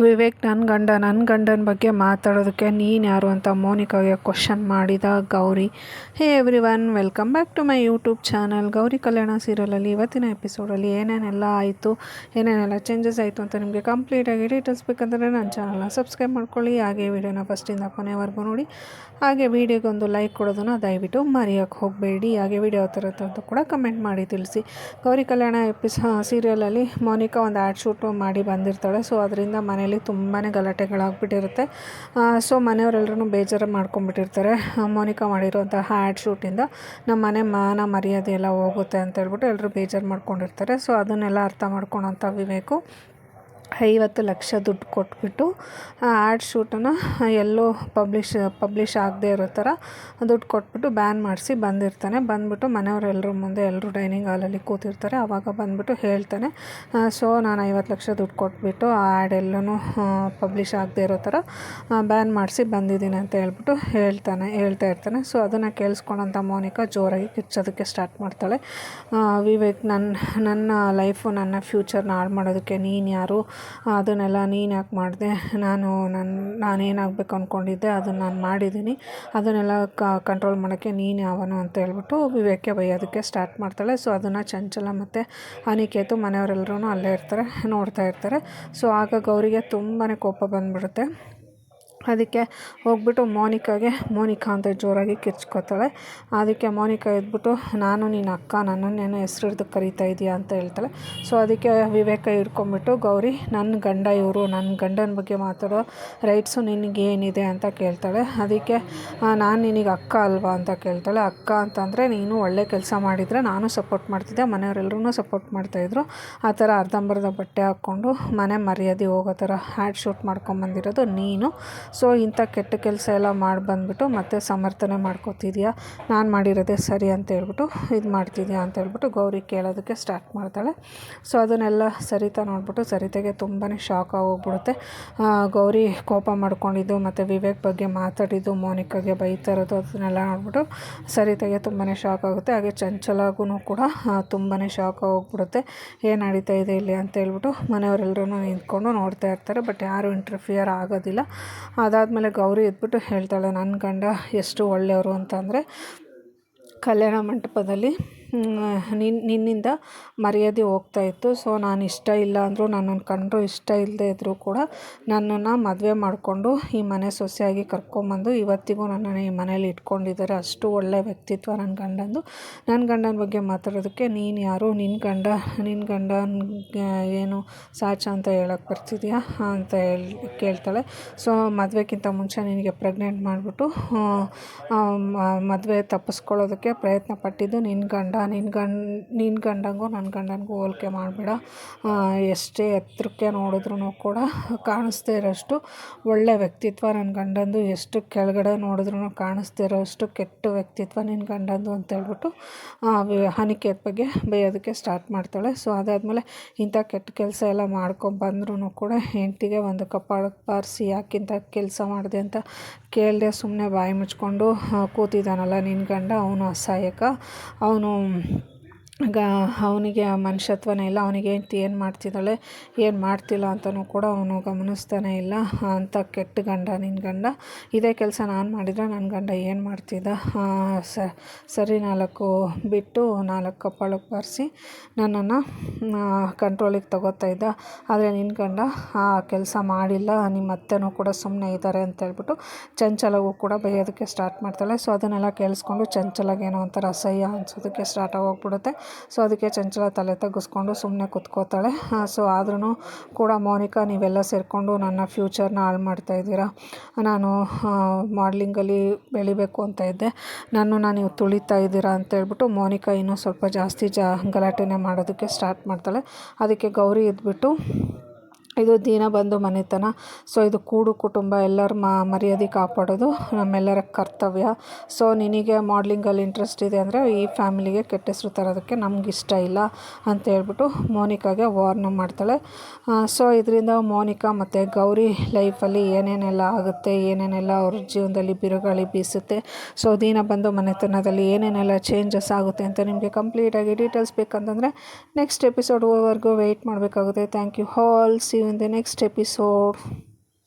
ವಿವೇಕ್ ನನ್ನ ಗಂಡನ ಬಗ್ಗೆ ಮಾತಾಡೋದಕ್ಕೆ ನೀನು ಯಾರು ಅಂತ ಮೋನಿಕಾಗೆ ಕ್ವಶನ್ ಮಾಡಿದ Gauri. Hey everyone, welcome back to my YouTube channel. Gauri Kalyana ಸೀರಿಯಲಲ್ಲಿ ಇವತ್ತಿನ ಎಪಿಸೋಡಲ್ಲಿ ಏನೇನೆಲ್ಲ ಆಯಿತು, ಏನೇನೆಲ್ಲ ಚೇಂಜಸ್ ಆಯಿತು ಅಂತ ನಿಮಗೆ ಕಂಪ್ಲೀಟಾಗಿ ಡೀಟೇಲ್ಸ್ ಬೇಕಂದರೆ ನನ್ನ ಚಾನಲ್ನ ಸಬ್ಸ್ಕ್ರೈಬ್ ಮಾಡ್ಕೊಳ್ಳಿ. ಹಾಗೆ ವಿಡಿಯೋನ ಫಸ್ಟಿಂದ ಕೊನೆವರೆಗೂ ನೋಡಿ. ಹಾಗೆ ವಿಡಿಯೋಗೊಂದು ಲೈಕ್ ಕೊಡೋದನ್ನು ದಯವಿಟ್ಟು ಮರೆಯೋಕ್ಕೆ ಹೋಗಬೇಡಿ. ಹಾಗೆ ವಿಡಿಯೋ ಯಾವ ಥರ ಅಂತ ಕೂಡ ಕಮೆಂಟ್ ಮಾಡಿ ತಿಳಿಸಿ. ಗೌರಿ ಕಲ್ಯಾಣ ಸೀರಿಯಲಲ್ಲಿ ಮೋನಿಕಾ ಒಂದು ಆ್ಯಡ್ ಶೂಟು ಮಾಡಿ ಬಂದಿರ್ತಾಳೆ. ಸೊ ಅದರಿಂದ ಮನೇಲಿ ತುಂಬಾ ಗಲಾಟೆಗಳಾಗ್ಬಿಟ್ಟಿರುತ್ತೆ. ಸೊ ಮನೆಯವರೆಲ್ಲರೂ ಬೇಜಾರು ಮಾಡ್ಕೊಂಡ್ಬಿಟ್ಟಿರ್ತಾರೆ. ಮೋನಿಕಾ ಮಾಡಿರೋಂತಹ ಆ್ಯಡ್ ಶೂಟಿಂದ ನಮ್ಮ ಮನೆ ಮಾನ ಮರ್ಯಾದೆ ಎಲ್ಲ ಹೋಗುತ್ತೆ ಅಂತ ಹೇಳ್ಬಿಟ್ಟು ಎಲ್ಲರೂ ಬೇಜಾರು ಮಾಡ್ಕೊಂಡಿರ್ತಾರೆ. ಸೊ ಅದನ್ನೆಲ್ಲ ಅರ್ಥ ಮಾಡ್ಕೊಳೋಂಥ ವಿವೇಕು 50 ಲಕ್ಷ ದುಡ್ಡು ಕೊಟ್ಬಿಟ್ಟು ಆ್ಯಡ್ ಶೂಟನ್ನು ಎಲ್ಲೋ ಪಬ್ಲಿಷ್ ಆಗದೆ ಇರೋ ಥರ ದುಡ್ಡು ಕೊಟ್ಬಿಟ್ಟು ಬ್ಯಾನ್ ಮಾಡಿಸಿ ಬಂದಿರ್ತಾನೆ. ಬಂದ್ಬಿಟ್ಟು ಮನೆಯವರೆಲ್ಲರ ಮುಂದೆ ಎಲ್ಲರೂ ಡೈನಿಂಗ್ ಹಾಲಲ್ಲಿ ಕೂತಿರ್ತಾರೆ. ಆವಾಗ ಬಂದ್ಬಿಟ್ಟು ಹೇಳ್ತಾನೆ, ಸೊ ನಾನು 50 ಲಕ್ಷ ದುಡ್ಡು ಕೊಟ್ಬಿಟ್ಟು ಆ ಆ್ಯಡ್ ಎಲ್ಲನೂ ಪಬ್ಲಿಷ್ ಆಗದೆ ಇರೋ ಥರ ಬ್ಯಾನ್ ಮಾಡಿಸಿ ಬಂದಿದ್ದೀನಿ ಅಂತ ಹೇಳ್ಬಿಟ್ಟು ಹೇಳ್ತಾ ಇರ್ತಾನೆ. ಸೊ ಅದನ್ನು ಕೇಳಿಸ್ಕೊಂಡಂಥ ಮೋನಿಕಾ ಜೋರಾಗಿ ಕಿಚ್ಚೋದಕ್ಕೆ ಸ್ಟಾರ್ಟ್ ಮಾಡ್ತಾಳೆ. ವಿವೇಕ್, ನನ್ನ ಲೈಫು, ನನ್ನ ಫ್ಯೂಚರ್ನ ಹಾಳು ಮಾಡೋದಕ್ಕೆ ನೀನು ಯಾರು? ಅದನ್ನೆಲ್ಲ ನೀನು ಯಾಕೆ ಮಾಡಿದೆ? ನಾನೇನಾಗಬೇಕು ಅಂದ್ಕೊಂಡಿದ್ದೆ ಅದನ್ನು ನಾನು ಮಾಡಿದ್ದೀನಿ. ಅದನ್ನೆಲ್ಲ ಕಂಟ್ರೋಲ್ ಮಾಡೋಕ್ಕೆ ನೀನು ಯಾವನು ಅಂತ ಹೇಳ್ಬಿಟ್ಟು ವಿವೇಕ್ಗೆ ಬೈಯೋದಕ್ಕೆ ಸ್ಟಾರ್ಟ್ ಮಾಡ್ತಾಳೆ. ಸೊ ಅದನ್ನು ಚಂಚಲ ಮತ್ತು ಅನಿಕೇತು ಮನೆಯವರೆಲ್ಲರೂ ಅಲ್ಲೇ ಇರ್ತಾರೆ, ನೋಡ್ತಾ ಇರ್ತಾರೆ. ಸೊ ಆಗ ಗೌರಿಗೆ ತುಂಬಾ ಕೋಪ ಬಂದುಬಿಡುತ್ತೆ. ಅದಕ್ಕೆ ಹೋಗ್ಬಿಟ್ಟು ಮೋನಿಕಾ ಅಂತ ಜೋರಾಗಿ ಕಿರ್ಚ್ಕೊತಾಳೆ. ಅದಕ್ಕೆ ಮೋನಿಕಾ ಎದ್ಬಿಟ್ಟು, ನಾನು ನಿನ್ನ ಅಕ್ಕ, ನನ್ನನ್ನೇನು ಹೆಸ್ರು ಹಿಡ್ದು ಕರೀತಾ ಇದೆಯಾ ಅಂತ ಹೇಳ್ತಾಳೆ. ಸೊ ಅದಕ್ಕೆ ವಿವೇಕ ಹಿಡ್ಕೊಂಬಿಟ್ಟು, ಗೌರಿ, ನನ್ನ ಗಂಡ ಇವರು, ನನ್ನ ಗಂಡನ ಬಗ್ಗೆ ಮಾತಾಡೋ ರೈಟ್ಸು ನಿನಗೇನಿದೆ ಅಂತ ಕೇಳ್ತಾಳೆ. ಅದಕ್ಕೆ ನಾನು ನಿನಗೆ ಅಕ್ಕ ಅಲ್ವಾ ಅಂತ ಕೇಳ್ತಾಳೆ. ಅಕ್ಕ ಅಂತಂದರೆ ನೀನು ಒಳ್ಳೆ ಕೆಲಸ ಮಾಡಿದರೆ ನಾನು ಸಪೋರ್ಟ್ ಮಾಡ್ತಿದ್ದೆ, ಮನೆಯವರೆಲ್ಲರೂ ಸಪೋರ್ಟ್ ಮಾಡ್ತಾಯಿದ್ರು. ಆ ಥರ ಅರ್ಧಂಬರ್ಧ ಬಟ್ಟೆ ಹಾಕ್ಕೊಂಡು ಮನೆ ಮರ್ಯಾದೆ ಹೋಗೋ ಥರ ಆ್ಯಡ್ ಶೂಟ್ ಮಾಡ್ಕೊಂಬಂದಿರೋದು ನೀನು. ಸೊ ಇಂಥ ಕೆಟ್ಟ ಕೆಲಸ ಎಲ್ಲ ಮಾಡಿ ಬಂದುಬಿಟ್ಟು ಮತ್ತೆ ಸಮರ್ಥನೆ ಮಾಡ್ಕೋತಿದ್ಯಾ, ನಾನು ಮಾಡಿರೋದೇ ಸರಿ ಅಂತ ಹೇಳ್ಬಿಟ್ಟು ಇದು ಮಾಡ್ತಿದ್ಯಾ ಅಂತ ಹೇಳ್ಬಿಟ್ಟು ಗೌರಿ ಕೇಳೋದಕ್ಕೆ ಸ್ಟಾರ್ಟ್ ಮಾಡ್ತಾಳೆ. ಸೊ ಅದನ್ನೆಲ್ಲ ಸರಿತಾ ನೋಡ್ಬಿಟ್ಟು ಸರಿತೆಗೆ ತುಂಬಾ ಶಾಕ್ ಆಗೋಗ್ಬಿಡುತ್ತೆ. ಗೌರಿ ಕೋಪ ಮಾಡ್ಕೊಂಡಿದ್ದು ಮತ್ತು ವಿವೇಕ್ ಬಗ್ಗೆ ಮಾತಾಡಿದ್ದು, ಮೋನಿಕಾಗೆ ಬೈತಾ ಇರೋದು, ಅದನ್ನೆಲ್ಲ ನೋಡ್ಬಿಟ್ಟು ಸರಿತೆಗೆ ತುಂಬಾ ಶಾಕ್ ಆಗುತ್ತೆ. ಹಾಗೆ ಚಂಚಲಾಗೂ ಕೂಡ ತುಂಬಾ ಶಾಕ್ ಆಗೋಗ್ಬಿಡುತ್ತೆ. ಏನು ನಡೀತಾ ಇದೆ ಇಲ್ಲಿ ಅಂತ ಹೇಳ್ಬಿಟ್ಟು ಮನೆಯವರೆಲ್ಲರೂ ನಿಂತ್ಕೊಂಡು ನೋಡ್ತಾ ಇರ್ತಾರೆ. ಬಟ್ ಯಾರೂ ಇಂಟರ್ಫಿಯರ್ ಆಗೋದಿಲ್ಲ. ಅದಾದಮೇಲೆ ಗೌರಿ ಎದ್ಬಿಟ್ಟು ಹೇಳ್ತಾಳೆ, ನನ್ನ ಗಂಡ ಎಷ್ಟು ಒಳ್ಳೆಯವರು ಅಂತಂದರೆ ಕಲ್ಯಾಣ ಮಂಟಪದಲ್ಲಿ ನಿನ್ನಿಂದ ಮರ್ಯಾದೆ ಹೋಗ್ತಾಯಿತ್ತು. ಸೊ ನಾನು ಇಷ್ಟ ಇಲ್ಲ ಅಂದರೂ, ನನ್ನನ್ನು ಕಂಡರೂ ಇಷ್ಟ ಇಲ್ಲದೆ ಇದ್ದರೂ ಕೂಡ ನನ್ನನ್ನು ಮದುವೆ ಮಾಡಿಕೊಂಡು ಈ ಮನೆ ಸೊಸೆಯಾಗಿ ಕರ್ಕೊಂಬಂದು ಇವತ್ತಿಗೂ ನನ್ನನ್ನು ಈ ಮನೇಲಿ ಇಟ್ಕೊಂಡಿದ್ದಾರೆ. ಅಷ್ಟು ಒಳ್ಳೆ ವ್ಯಕ್ತಿತ್ವ ನನ್ನ ಗಂಡಂದು. ನನ್ನ ಗಂಡನ ಬಗ್ಗೆ ಮಾತಾಡೋದಕ್ಕೆ ನೀನು ಯಾರು? ನಿನ್ನ ಗಂಡ ಏನು ಸಾಚ ಅಂತ ಹೇಳೋಕ್ಕೆ ಬರ್ತಿದ್ಯಾ ಅಂತ ಕೇಳ್ತಾಳೆ. ಸೊ ಮದುವೆಗಿಂತ ಮುಂಚೆ ನಿನಗೆ ಪ್ರೆಗ್ನೆಂಟ್ ಮಾಡಿಬಿಟ್ಟು ಮದುವೆ ತಪ್ಪಿಸ್ಕೊಳ್ಳೋದಕ್ಕೆ ಪ್ರಯತ್ನ ಪಟ್ಟಿದ್ದು ನಿನ್ನ ಗಂಡಂಗೂ ನನ್ನ ಗಂಡನಿಗೂ ಹೋಲಿಕೆ ಮಾಡಬೇಡ. ಎಷ್ಟೇ ಎತ್ತರಕ್ಕೆ ನೋಡಿದ್ರೂ ಕೂಡ ಕಾಣಿಸ್ದೇ ಇರೋಷ್ಟು ಒಳ್ಳೆ ವ್ಯಕ್ತಿತ್ವ ನನ್ನ ಗಂಡಂದು, ಎಷ್ಟು ಕೆಳಗಡೆ ನೋಡಿದ್ರೂ ಕಾಣಿಸ್ದೇ ಇರೋಷ್ಟು ಕೆಟ್ಟ ವ್ಯಕ್ತಿತ್ವ ನಿನ್ನ ಗಂಡಂದು ಅಂತ ಹೇಳ್ಬಿಟ್ಟು ಅನಿಕೇತ್ ಬಗ್ಗೆ ಬೈಯೋದಕ್ಕೆ ಸ್ಟಾರ್ಟ್ ಮಾಡ್ತಾಳೆ. ಸೊ ಅದಾದಮೇಲೆ ಇಂಥ ಕೆಟ್ಟ ಕೆಲಸ ಎಲ್ಲ ಮಾಡ್ಕೊಂಬಂದ್ರೂ ಕೂಡ ಹೆಂಡತಿಗೆ ಒಂದು ಕಪಾಳಕ್ಕೆ ಬಾರಿಸಿ ಯಾಕಿಂಥ ಕೆಲಸ ಮಾಡಿದೆ ಅಂತ ಕೇಳದೆ ಸುಮ್ಮನೆ ಬಾಯಿ ಮುಚ್ಕೊಂಡು ಕೂತಿದ್ದಾನಲ್ಲ ನಿನ್ನ ಗಂಡ, ಅವನು ಅಸಹಾಯಕ. ಅವನಿಗೆ ಮನುಷ್ಯತ್ವನೇ ಇಲ್ಲ. ಅವನಿಗೆ ಹೆಂಡ್ತಿ ಏನು ಮಾಡ್ತಿದ್ದಾಳೆ, ಏನು ಮಾಡ್ತಿಲ್ಲ ಅಂತಲೂ ಕೂಡ ಅವನು ಗಮನಿಸ್ತಾನೆ ಇಲ್ಲ. ಅಂಥ ಕೆಟ್ಟ ಗಂಡ ನಿನ್ನ ಗಂಡ. ಇದೇ ಕೆಲಸ ನಾನು ಮಾಡಿದರೆ ನನ್ನ ಗಂಡ ಏನು ಮಾಡ್ತಿದ್ದ? ಸರಿ 4 ಬಿಟ್ಟು 4 ಕಪಾಳಕ್ಕೆ ಬಾರಿಸಿ ನನ್ನನ್ನು ಕಂಟ್ರೋಲಿಗೆ ತಗೋತಾ ಇದ್ದ. ಆದರೆ ನಿನ್ನ ಗಂಡ ಆ ಕೆಲಸ ಮಾಡಿಲ್ಲ. ನಿಮ್ಮ ಅತ್ತೆನೂ ಕೂಡ ಸುಮ್ಮನೆ ಇದ್ದಾರೆ ಅಂತ ಹೇಳ್ಬಿಟ್ಟು ಚಂಚಲಗೂ ಕೂಡ ಬೈಯೋದಕ್ಕೆ ಸ್ಟಾರ್ಟ್ ಮಾಡ್ತಾಳೆ. ಸೊ ಅದನ್ನೆಲ್ಲ ಕೇಳಿಸ್ಕೊಂಡು ಚಂಚಲಾಗೇನೋ ಒಂಥರ ಅಸಹ್ಯ ಅನಿಸೋದಕ್ಕೆ ಸ್ಟಾರ್ಟ್ ಆಗೋಗ್ಬಿಡುತ್ತೆ. ಸೊ ಅದಕ್ಕೆ ಚಂಚಲ ತಲೆ ತಗ್ಗಿಸ್ಕೊಂಡು ಸುಮ್ಮನೆ ಕುತ್ಕೋತಾಳೆ. ಸೊ ಆದ್ರೂ ಕೂಡ ಮೋನಿಕಾ, ನೀವೆಲ್ಲ ಸೇರಿಕೊಂಡು ನನ್ನ ಫ್ಯೂಚರ್ನ ಹಾಳು ಮಾಡ್ತಾಯಿದ್ದೀರಾ. ನಾನು ಮಾಡ್ಲಿಂಗಲ್ಲಿ ಬೆಳಿಬೇಕು ಅಂತ ಇದ್ದೆ, ನೀವು ತುಳಿತಾ ಇದ್ದೀರಾ ಅಂತ ಹೇಳ್ಬಿಟ್ಟು ಮೋನಿಕಾ ಇನ್ನೂ ಸ್ವಲ್ಪ ಜಾಸ್ತಿ ಗಲಾಟೆನೇ ಮಾಡೋದಕ್ಕೆ ಸ್ಟಾರ್ಟ್ ಮಾಡ್ತಾಳೆ. ಅದಕ್ಕೆ ಗೌರಿ ಇದ್ಬಿಟ್ಟು, ಇದು ದೀನಬಂಧು ಮನೆತನ. ಸೊ ಇದು ಕೂಡು ಕುಟುಂಬ, ಎಲ್ಲರ ಮರ್ಯಾದೆ ಕಾಪಾಡೋದು ನಮ್ಮೆಲ್ಲರ ಕರ್ತವ್ಯ. ಸೊ ನಿನಗೆ ಮಾಡ್ಲಿಂಗಲ್ಲಿ ಇಂಟ್ರೆಸ್ಟ್ ಇದೆ ಅಂದರೆ ಈ ಫ್ಯಾಮಿಲಿಗೆ ಕೆಟ್ಟ ಹೆಸರು ತರೋದಕ್ಕೆ ನಮಗಿಷ್ಟ ಇಲ್ಲ ಅಂತ ಹೇಳ್ಬಿಟ್ಟು ಮೋನಿಕಾಗೆ ವಾರ್ನ್ ಮಾಡ್ತಾಳೆ. ಸೊ ಇದರಿಂದ ಮೋನಿಕಾ ಮತ್ತು ಗೌರಿ ಲೈಫಲ್ಲಿ ಏನೇನೆಲ್ಲ ಆಗುತ್ತೆ, ಏನೇನೆಲ್ಲ ಅವ್ರ ಜೀವನದಲ್ಲಿ ಬಿರುಗಾಳಿ ಬೀಸುತ್ತೆ, ಸೊ ದೀನಬಂಧು ಮನೆತನದಲ್ಲಿ ಏನೇನೆಲ್ಲ ಚೇಂಜಸ್ ಆಗುತ್ತೆ ಅಂತ ನಿಮಗೆ ಕಂಪ್ಲೀಟಾಗಿ ಡೀಟೇಲ್ಸ್ ಬೇಕಂತಂದರೆ ನೆಕ್ಸ್ಟ್ ಎಪಿಸೋಡ್ವರೆಗೂ ವೆಯ್ಟ್ ಮಾಡಬೇಕಾಗುತ್ತೆ. Thank you all. See you in the next episode.